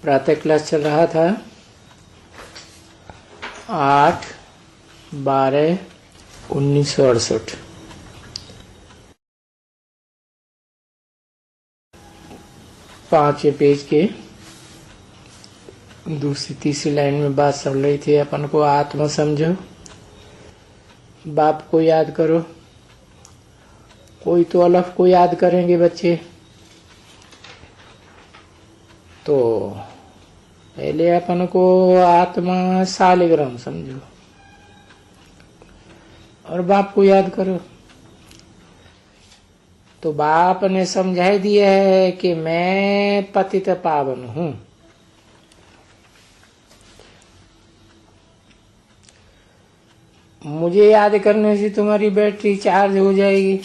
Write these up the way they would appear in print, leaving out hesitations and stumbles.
प्रातः क्लास चल रहा था 8/12/1968। पांचवें पेज के दूसरी तीसरी लाइन में बात चल रही थी। अपन को आत्मा समझो, बाप को याद करो। कोई तो अलफ को याद करेंगे बच्चे, तो पहले अपन को आत्मा सालिग्राम समझो और बाप को याद करो। तो बाप ने समझा दिया है कि मैं पतित पावन हूं। मुझे याद करने से तुम्हारी बैटरी चार्ज हो जाएगी।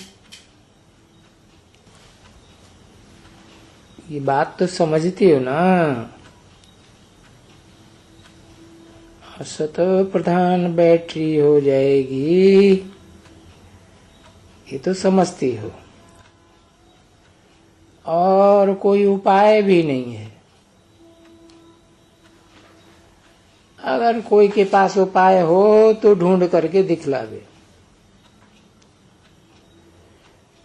ये बात तो समझती हो ना। असत प्रधान बैटरी हो जाएगी, ये तो समझती हो। और कोई उपाय भी नहीं है। अगर कोई के पास उपाय हो तो ढूंढ करके दिखलावे।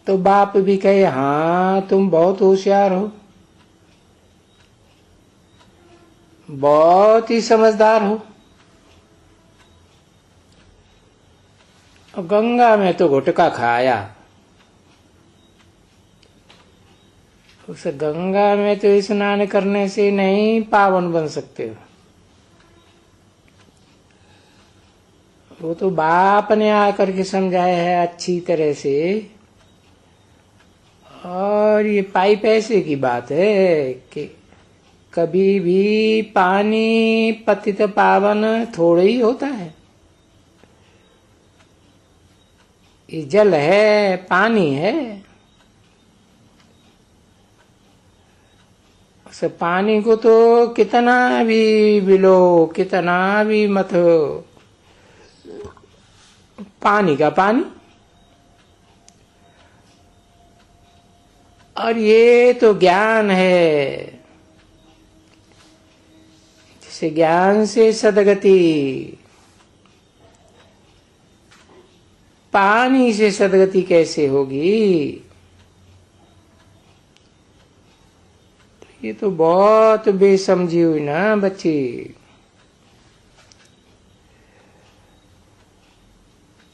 तो बाप भी कहे हाँ तुम बहुत होशियार हो, बहुत ही समझदार हो। गंगा में तो गुटखा खाया, उस गंगा में तो स्नान करने से नहीं पावन बन सकते हो। वो तो बाप ने आकर के समझाया है अच्छी तरह से। और ये पाई पैसे की बात है कि कभी भी पानी पतित पावन थोड़ा ही होता है। ये जल है, पानी है। उस पानी को तो कितना भी बिलो, कितना भी मत हो, पानी का पानी। और ये तो ज्ञान है, जिसे ज्ञान से सदगति, पानी से सदगति कैसे होगी? ये तो बहुत बेसमझी हुई ना बच्ची।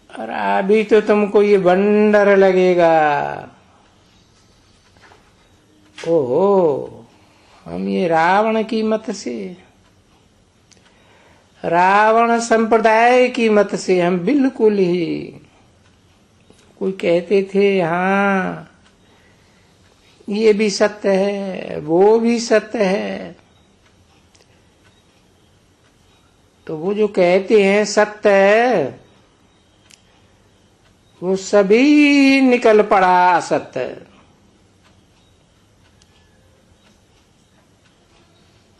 और अभी तो तुमको ये बंडर लगेगा। ओहो, हम ये रावण की मत से, रावण संप्रदाय की मत से हम बिल्कुल ही, कोई कहते थे हाँ ये भी सत्य है, वो भी सत्य है। तो वो जो कहते हैं सत्य है, वो सभी निकल पड़ा असत्य।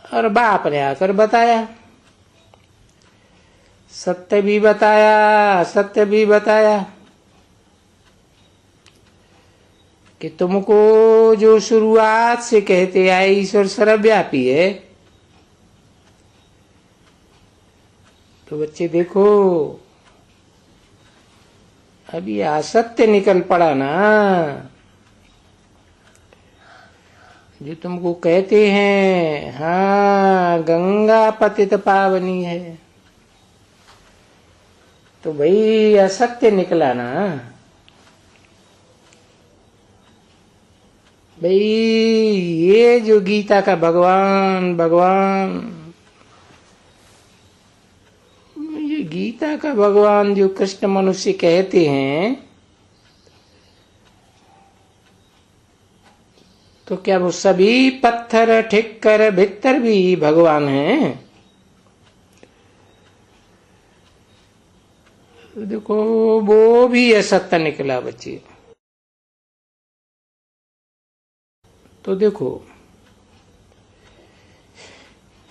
और बाप ने आकर बताया, सत्य भी बताया, सत्य भी बताया कि तुमको जो शुरुआत से कहते आए ईश्वर सर्वव्यापी है। तो बच्चे देखो, अभी असत्य निकल पड़ा ना। जो तुमको कहते हैं हाँ गंगा पतित पावनी है, तो भाई असत्य निकला ना। भाई ये जो गीता का भगवान ये गीता का भगवान जो कृष्ण मनुष्य कहते हैं, तो क्या वो सभी पत्थर ठिक्कर भित्तर भी भगवान हैं? देखो वो भी असत्य निकला बच्चे। तो देखो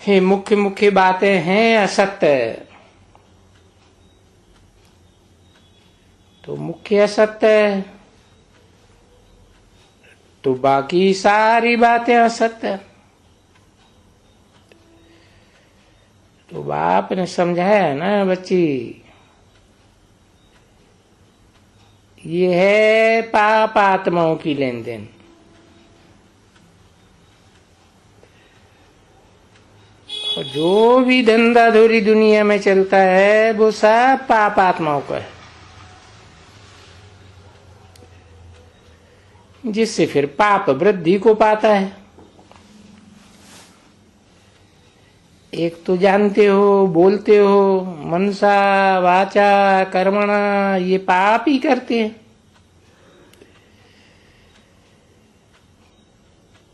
ये मुख्य मुख्य बातें हैं असत्य। तो मुख्य असत्य, तो बाकी सारी बातें असत्य। तो बाप ने समझाया ना, बच्ची ये है पाप आत्माओं की लेन देन। और जो भी धंधाधोरी दुनिया में चलता है वो सब पाप आत्माओं का है, जिससे फिर पाप वृद्धि को पाता है। एक तो जानते हो, बोलते हो, मनसा वाचा कर्मणा, ये पाप ही करते हैं।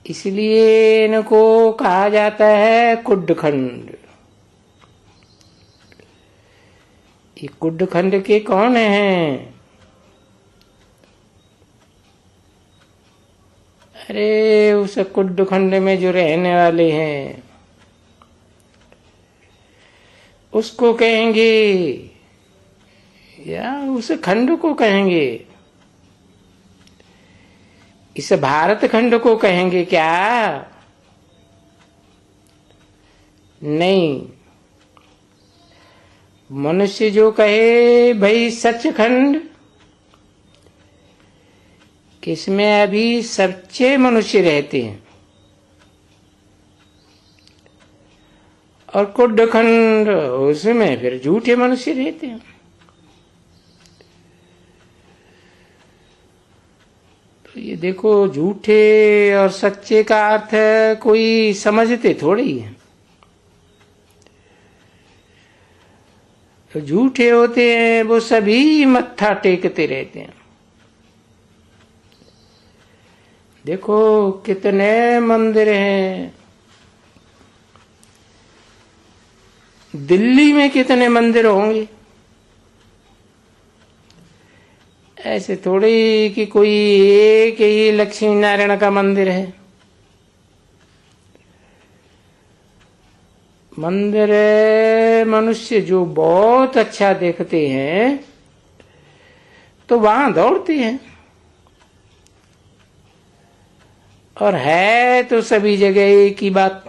इसलिए इनको कहा जाता है कुड्डखंड। ये कुड्डखंड के कौन हैं? अरे उस कुड्डखंड में जो रहने वाले हैं उसको कहेंगे, या उस खंड को कहेंगे, इस भारत खंड को कहेंगे क्या? नहीं, मनुष्य जो कहे भाई सचखंड, किसमें अभी सच्चे मनुष्य रहते हैं, और कुड्डखंड उसमें फिर झूठे मनुष्य रहते हैं। तो ये देखो, झूठे और सच्चे का अर्थ कोई समझते थोड़ी है। तो झूठे होते हैं वो सभी मत्था टेकते रहते हैं। देखो कितने मंदिर हैं, दिल्ली में कितने मंदिर होंगे। ऐसे थोड़ी कि कोई एक ही लक्ष्मी नारायण का मंदिर है। मंदिर मनुष्य जो बहुत अच्छा देखते हैं तो वहां दौड़ते हैं, और है तो सभी जगह एक ही बात।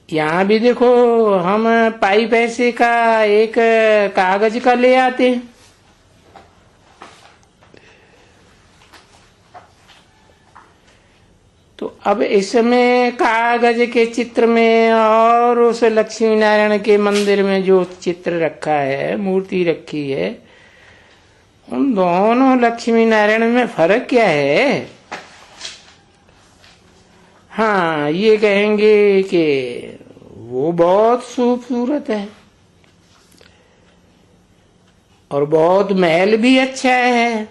यहाँ भी देखो, हम पाई पैसे का एक कागज का ले आते हैं, तो अब इसमें कागज के चित्र में और उस लक्ष्मी नारायण के मंदिर में जो चित्र रखा है, मूर्ति रखी है, उन दोनों लक्ष्मी नारायण में फर्क क्या है? हाँ, ये कहेंगे कि वो बहुत खूबसूरत है और बहुत महल भी अच्छा है।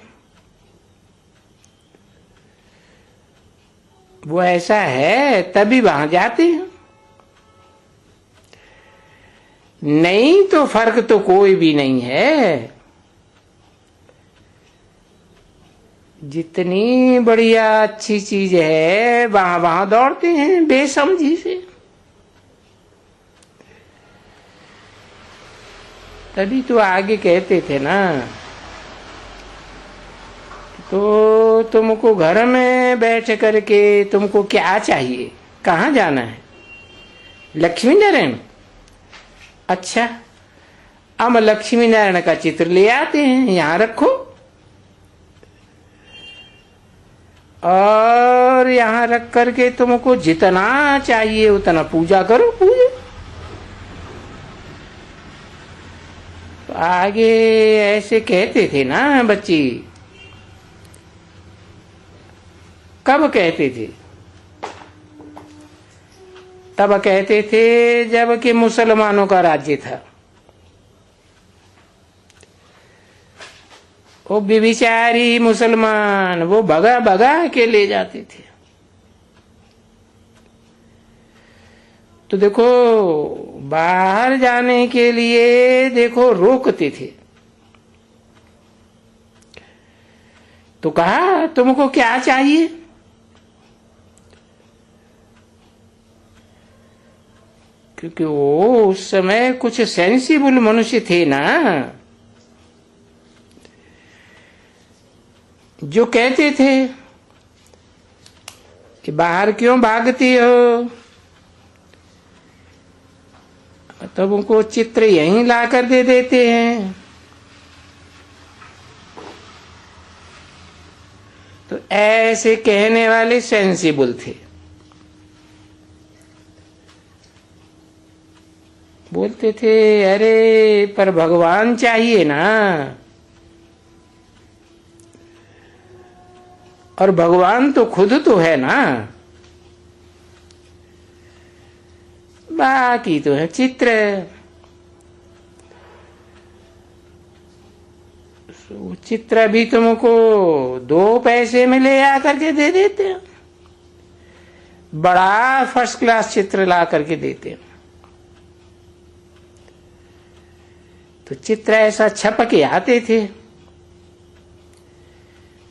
वो ऐसा है तभी वहां जाते हैं, नहीं तो फर्क तो कोई भी नहीं है। जितनी बढ़िया अच्छी चीज है वहां वहां दौड़ते हैं बेसमझी से। तभी तो आगे कहते थे ना, तो तुमको घर में बैठ करके तुमको क्या चाहिए, कहाँ जाना है? लक्ष्मी नारायण। अच्छा, हम लक्ष्मी नारायण का चित्र ले आते हैं, यहाँ रखो, और यहाँ रख करके तुमको जितना चाहिए उतना पूजा करो, पूजा। तो आगे ऐसे कहते थे ना बच्ची। कब कहते थे? तब कहते थे जब कि मुसलमानों का राज्य था। वो बेचारी मुसलमान वो भगा भगा के ले जाते थे। तो देखो, बाहर जाने के लिए देखो रोकते थे। तो कहा तुमको क्या चाहिए? क्योंकि वो उस समय कुछ सेंसिबल मनुष्य थे ना, जो कहते थे कि बाहर क्यों भागती हो, तब उनको चित्र यहीं ला कर दे देते हैं। तो ऐसे कहने वाले सेंसिबल थे। बोलते थे अरे पर भगवान चाहिए ना, और भगवान तो खुद तो है ना, बाकी तो है चित्र। चित्र भी तुमको 2 पैसे में ले आकर के दे देते हैं, बड़ा फर्स्ट क्लास चित्र ला करके देते हैं। तो चित्र ऐसा छप के आते थे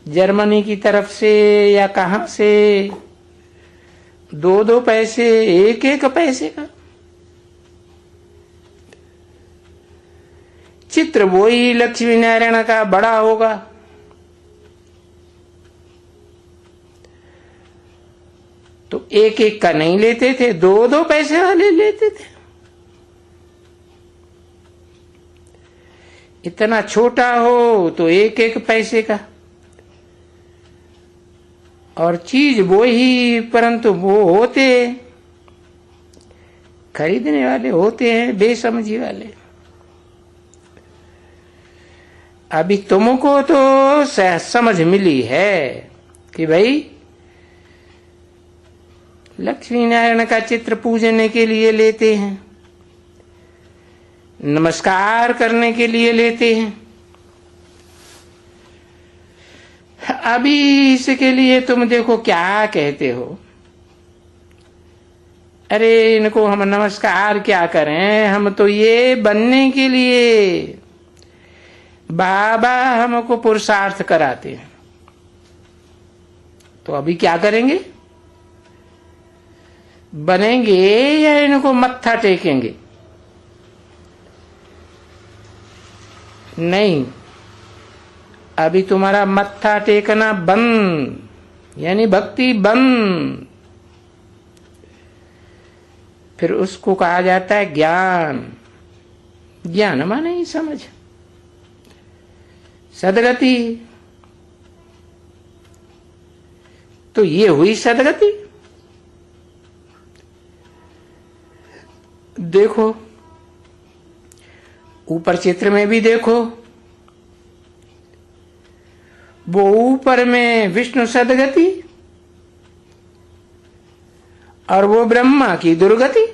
जर्मनी की तरफ से या कहां से, 2-2 पैसे, 1-1 पैसे का चित्र। वही लक्ष्मी नारायण का बड़ा होगा, तो 1-1 का नहीं लेते थे, 2-2 पैसे वाले लेते थे। इतना छोटा हो तो 1-1 पैसे का, और चीज वो ही, परंतु वो होते खरीदने वाले होते हैं बेसमझी वाले। अभी तुमको तो समझ मिली है कि भाई लक्ष्मी नारायण का चित्र पूजने के लिए लेते हैं, नमस्कार करने के लिए लेते हैं। अभी इसके लिए तुम देखो क्या कहते हो, अरे इनको हम नमस्कार क्या करें, हम तो ये बनने के लिए बाबा हमको पुरुषार्थ कराते हैं। तो अभी क्या करेंगे, बनेंगे या इनको मत्था टेकेंगे? नहीं, अभी तुम्हारा मत्था टेकना बंद, यानी भक्ति बंद। फिर उसको कहा जाता है ज्ञान। ज्ञान माने ही समझ, सदगति। तो ये हुई सदगति। देखो ऊपर चित्र में भी देखो, वो ऊपर में विष्णु सदगति और वो ब्रह्मा की दुर्गति।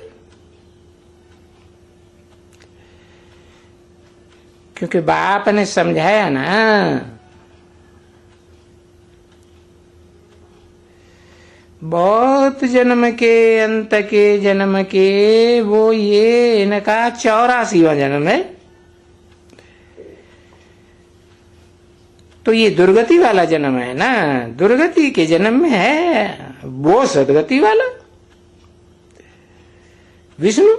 क्योंकि बाप ने समझाया ना, बहुत जन्म के अंत के जन्म के वो ये इनका 84वां जन्म है। तो ये दुर्गति वाला जन्म है ना, दुर्गति के जन्म में है वो सदगति वाला विष्णु।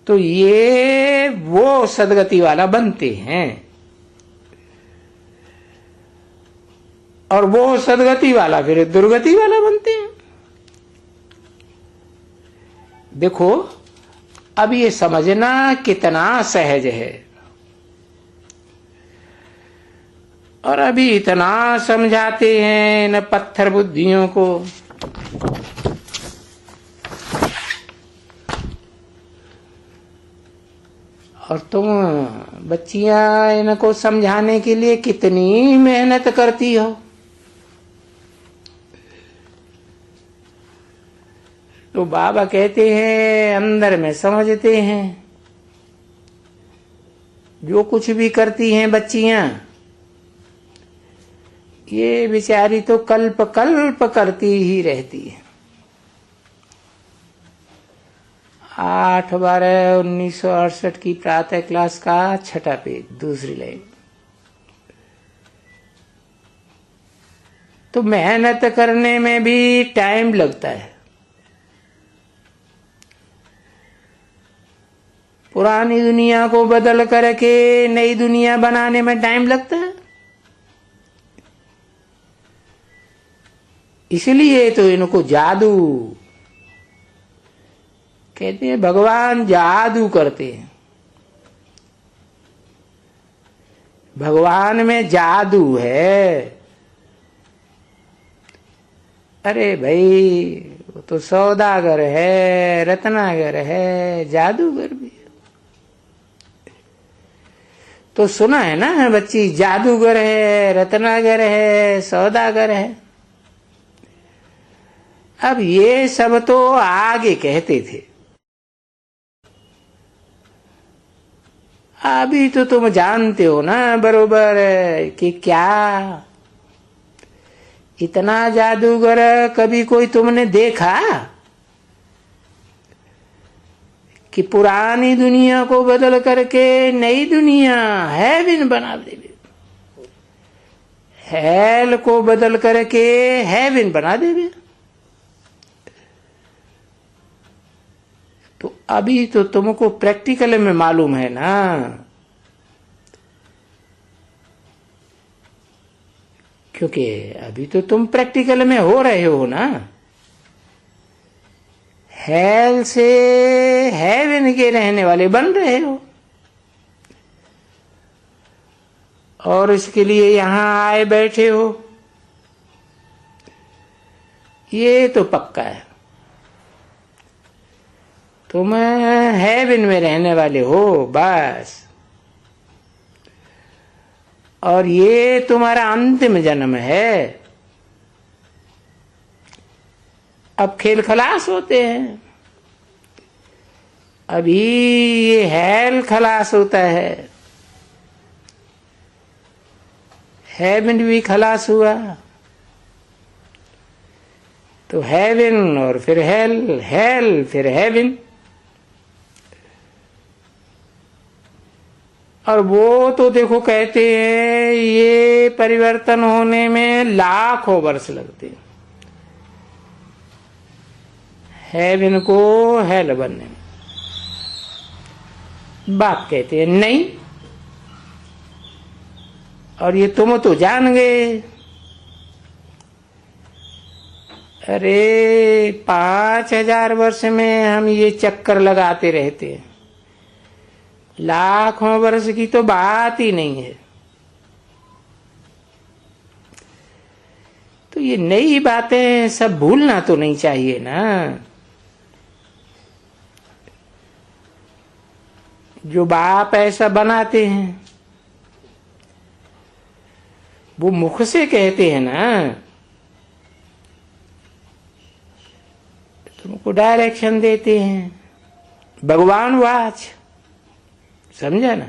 तो ये वो सदगति वाला बनते हैं, और वो सदगति वाला फिर दुर्गति वाला बनते हैं। देखो अब ये समझना कितना सहज है, और अभी इतना समझाते हैं इन पत्थर बुद्धियों को। और तुम बच्चियां इनको समझाने के लिए कितनी मेहनत करती हो। तो बाबा कहते हैं अंदर में समझते हैं, जो कुछ भी करती हैं बच्चियां, ये बेचारी तो कल्प कल्प करती ही रहती है। 8/12/1968 की प्रातः क्लास का 6ठा पेज, दूसरी लाइन। तो मेहनत करने में भी टाइम लगता है। पुरानी दुनिया को बदल करके नई दुनिया बनाने में टाइम लगता है। इसलिए तो इनको जादू कहते हैं। भगवान जादू करते हैं, भगवान में जादू है। अरे भाई वो तो सौदागर है, रत्नागर है, जादूगर भी है। तो सुना है ना बच्ची, जादूगर है, रत्नागर है, सौदागर है। अब ये सब तो आगे कहते थे, अभी तो तुम जानते हो ना बरोबर कि क्या इतना जादूगर कभी कोई तुमने देखा कि पुरानी दुनिया को बदल करके नई दुनिया हेवन बना देवे, हेल को बदल करके हेवन बना देवे। तो अभी तो तुमको प्रैक्टिकल में मालूम है ना, क्योंकि अभी तो तुम प्रैक्टिकल में हो रहे हो ना। हेल से हेवन के रहने वाले बन रहे हो, और इसके लिए यहां आए बैठे हो, ये तो पक्का है। तुम हेवन में रहने वाले हो बस, और ये तुम्हारा अंतिम जन्म है। अब खेल खलास होते हैं, अभी ये हेल खलास होता है, हेवन भी खलास हुआ। तो हेवन और फिर हेल, हेल फिर हेवन। और वो तो देखो कहते हैं ये परिवर्तन होने में लाखों वर्ष लगते हैं, हेवन को हेल बनने में। बाप कहते हैं नहीं, और ये तुम तो जान गए। अरे 5000 वर्ष में हम ये चक्कर लगाते रहते हैं, लाखों वर्ष की तो बात ही नहीं है। तो ये नई बातें सब भूलना तो नहीं चाहिए ना। जो बाप ऐसा बनाते हैं वो मुख से कहते हैं ना, तुमको डायरेक्शन देते हैं, भगवान वाच, समझा ना।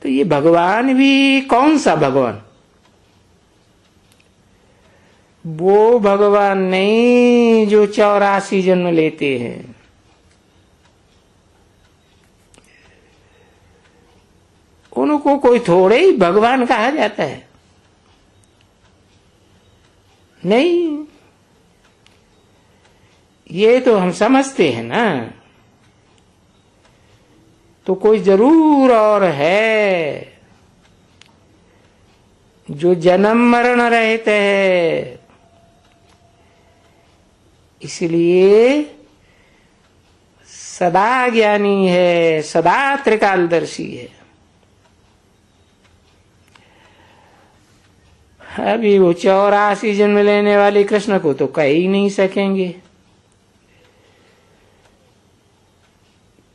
तो ये भगवान भी कौन सा भगवान? वो भगवान नहीं जो 84 जन्म लेते हैं। उनको कोई थोड़े ही भगवान कहा जाता है, नहीं। ये तो हम समझते हैं ना, तो कोई जरूर और है जो जन्म मरण रहते हैं, इसलिए सदा ज्ञानी है, सदा त्रिकालदर्शी है। अभी वो 84 जन्म लेने वाले कृष्ण को तो कह ही नहीं सकेंगे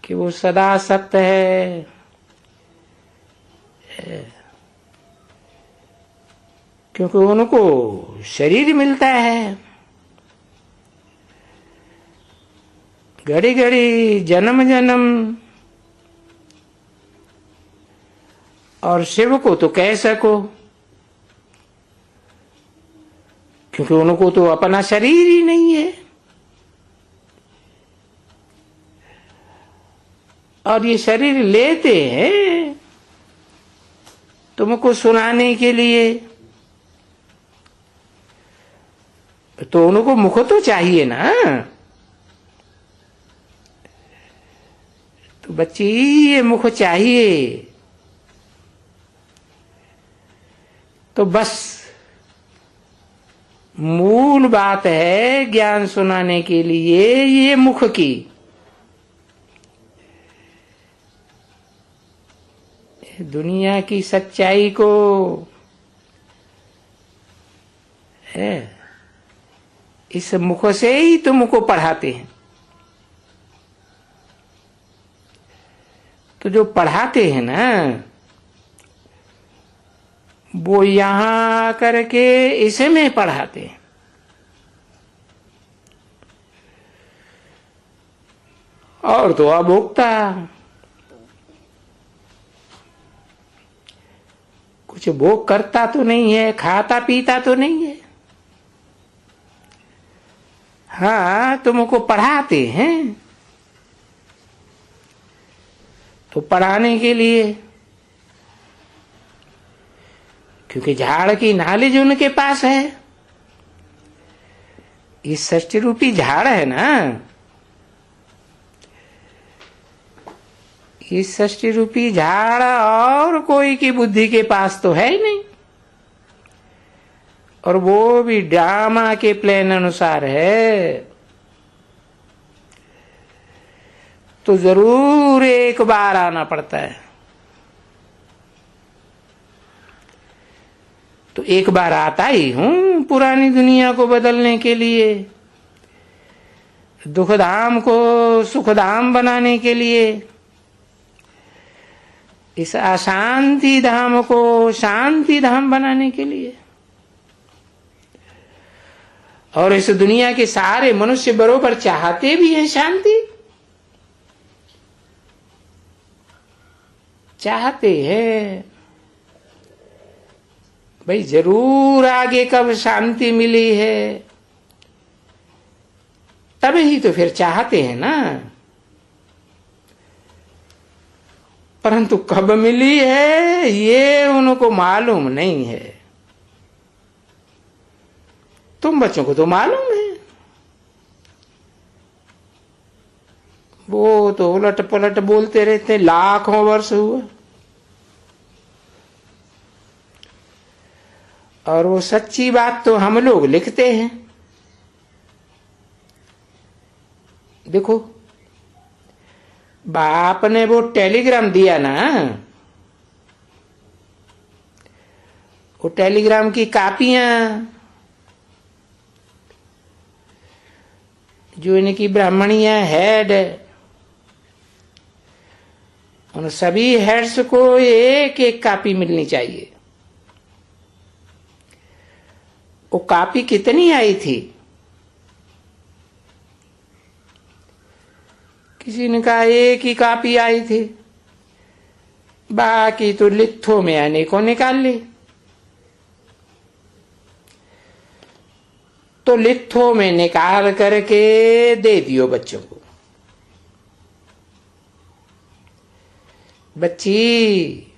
कि वो सदा सत्य है, क्योंकि उनको शरीर मिलता है, घड़ी घड़ी जन्म जन्म। और शिव को तो कह सको, क्योंकि उनको तो अपना शरीर ही नहीं है। और ये शरीर लेते हैं तुमको सुनाने के लिए, तो उनको मुख तो चाहिए ना। तो बच्ची ये मुख चाहिए, तो बस मूल बात है ज्ञान सुनाने के लिए ये मुख की। दुनिया की सच्चाई को है इस मुख से ही तुमको पढ़ाते हैं। तो जो पढ़ाते हैं ना वो यहां करके इसे में पढ़ाते हैं। और तो अभोक्ता कुछ भोग करता तो नहीं है, खाता पीता तो नहीं है। हाँ तुमको पढ़ाते हैं तो पढ़ाने के लिए, क्योंकि झाड़ की नॉलेज उनके पास है। ये सृष्टि रूपी झाड़ है ना, ये सृष्टि रूपी झाड़ और कोई की बुद्धि के पास तो है ही नहीं, और वो भी ड्रामा के प्लान अनुसार है। तो जरूर एक बार आना पड़ता है। तो एक बार आता ही हूं पुरानी दुनिया को बदलने के लिए, दुखधाम को सुखधाम बनाने के लिए, इस अशांति धाम को शांति धाम बनाने के लिए। और इस दुनिया के सारे मनुष्य बरोबर चाहते भी हैं शांति, चाहते हैं भाई जरूर आगे कब शांति मिली है तब ही तो फिर चाहते हैं ना। परंतु कब मिली है ये उनको मालूम नहीं है। तुम बच्चों को तो मालूम है। वो तो उलट पलट बोलते रहते, लाखों वर्ष हुआ। और वो सच्ची बात तो हम लोग लिखते हैं। देखो बाप ने वो टेलीग्राम दिया ना, वो टेलीग्राम की कापियां जो इनकी ब्राह्मणियां हेड, उन सभी हेड्स को एक एक कापी मिलनी चाहिए। वो कापी कितनी आई थी? किसी ने कहा एक ही कापी आई थी, बाकी तो लिथो में आने को निकाल ली। तो लिथो में निकाल करके दे दियो बच्चों को। बच्ची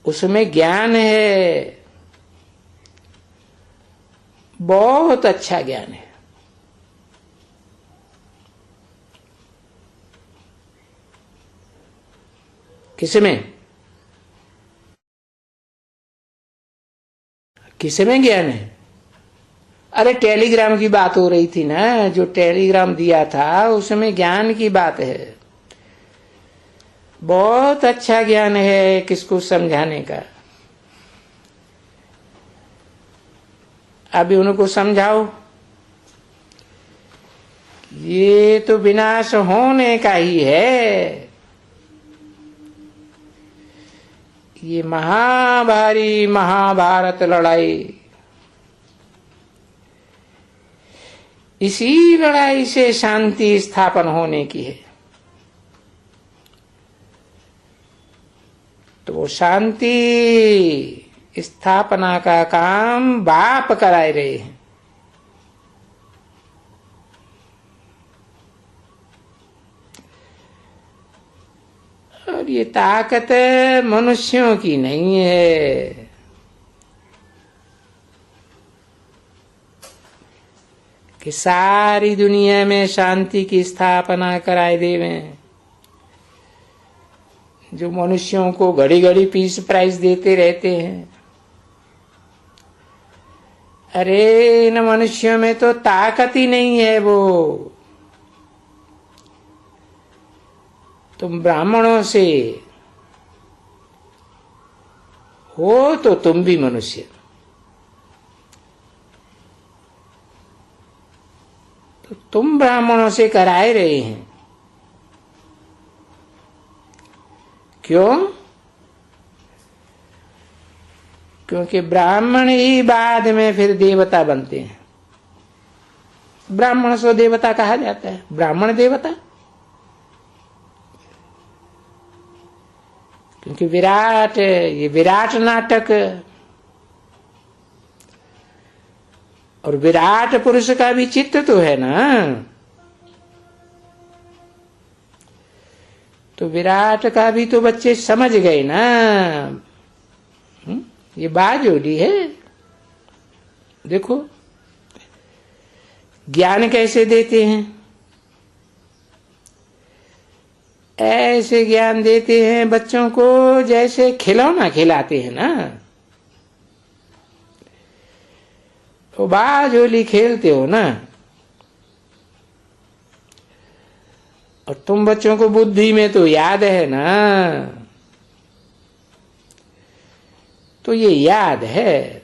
उसमें ज्ञान है, बहुत अच्छा ज्ञान है। किसमें किसमें ज्ञान है? अरे टेलीग्राम की बात हो रही थी ना, जो टेलीग्राम दिया था उसमें ज्ञान की बात है। बहुत अच्छा ज्ञान है किसको समझाने का। अभी उनको समझाओ ये तो विनाश होने का ही है। ये महाभारी महाभारत लड़ाई, इसी लड़ाई से शांति स्थापन होने की है। तो वो शांति स्थापना का काम बाप कराए रहे हैं। और ये ताकत मनुष्यों की नहीं है, कि सारी दुनिया में शांति की स्थापना कराए देवें। जो मनुष्यों को घड़ी घड़ी पीस प्राइज देते रहते हैं, अरे इन मनुष्यों में तो ताकत ही नहीं है। वो तुम ब्राह्मणों से हो तो तुम भी मनुष्य, तो तुम ब्राह्मणों से कराए रहे हैं। क्यों? क्योंकि ब्राह्मण ही बाद में फिर देवता बनते हैं। ब्राह्मण सो देवता कहा जाता है, ब्राह्मण देवता। क्योंकि विराट, ये विराट नाटक, और विराट पुरुष का भी चित्त तो है ना। तो विराट का भी तो बच्चे समझ गए ना। ये बाजोली है। देखो ज्ञान कैसे देते हैं, ऐसे ज्ञान देते हैं बच्चों को जैसे खिलौना खिलाते हैं ना। तो बाजोली खेलते हो ना, और तुम बच्चों को बुद्धि में तो याद है ना। तो ये याद है,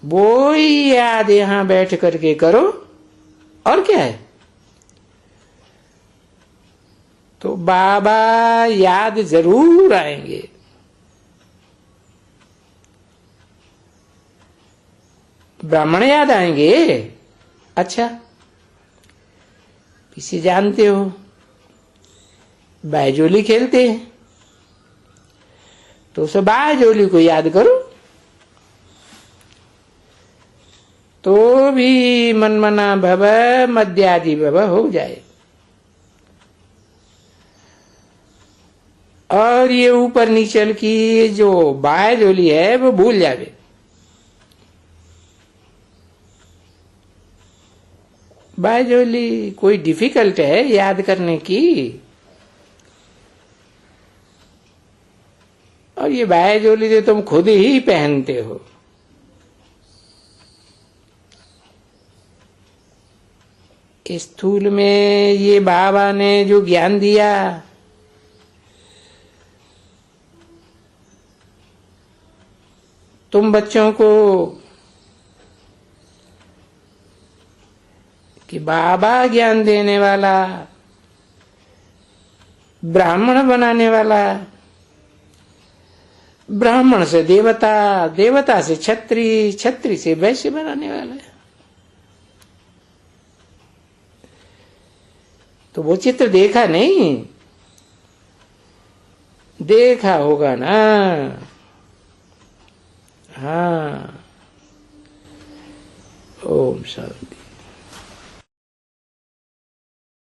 वो ही याद यहां बैठ करके करो। और क्या है? तो बाबा याद जरूर आएंगे। ब्राह्मण याद आएंगे। अच्छा, इसे जानते हो, बाजोली खेलते हैं, तो उस बाजोली को याद करो तो भी मनमना भव मद्यादि भव हो जाए। और ये ऊपर नीचल की जो बाजोली है वो भूल जावे। बाजोली कोई डिफिकल्ट है याद करने की? और ये बाजोली तो तुम खुद ही पहनते हो। स्थूल में ये बाबा ने जो ज्ञान दिया, तुम बच्चों को, कि बाबा ज्ञान देने वाला, ब्राह्मण बनाने वाला, ब्राह्मण से देवता, देवता से छत्री, छत्री से वैश्य बनाने वाला है। तो वो चित्र देखा नहीं? देखा होगा ना। हाँ, ओम शांति।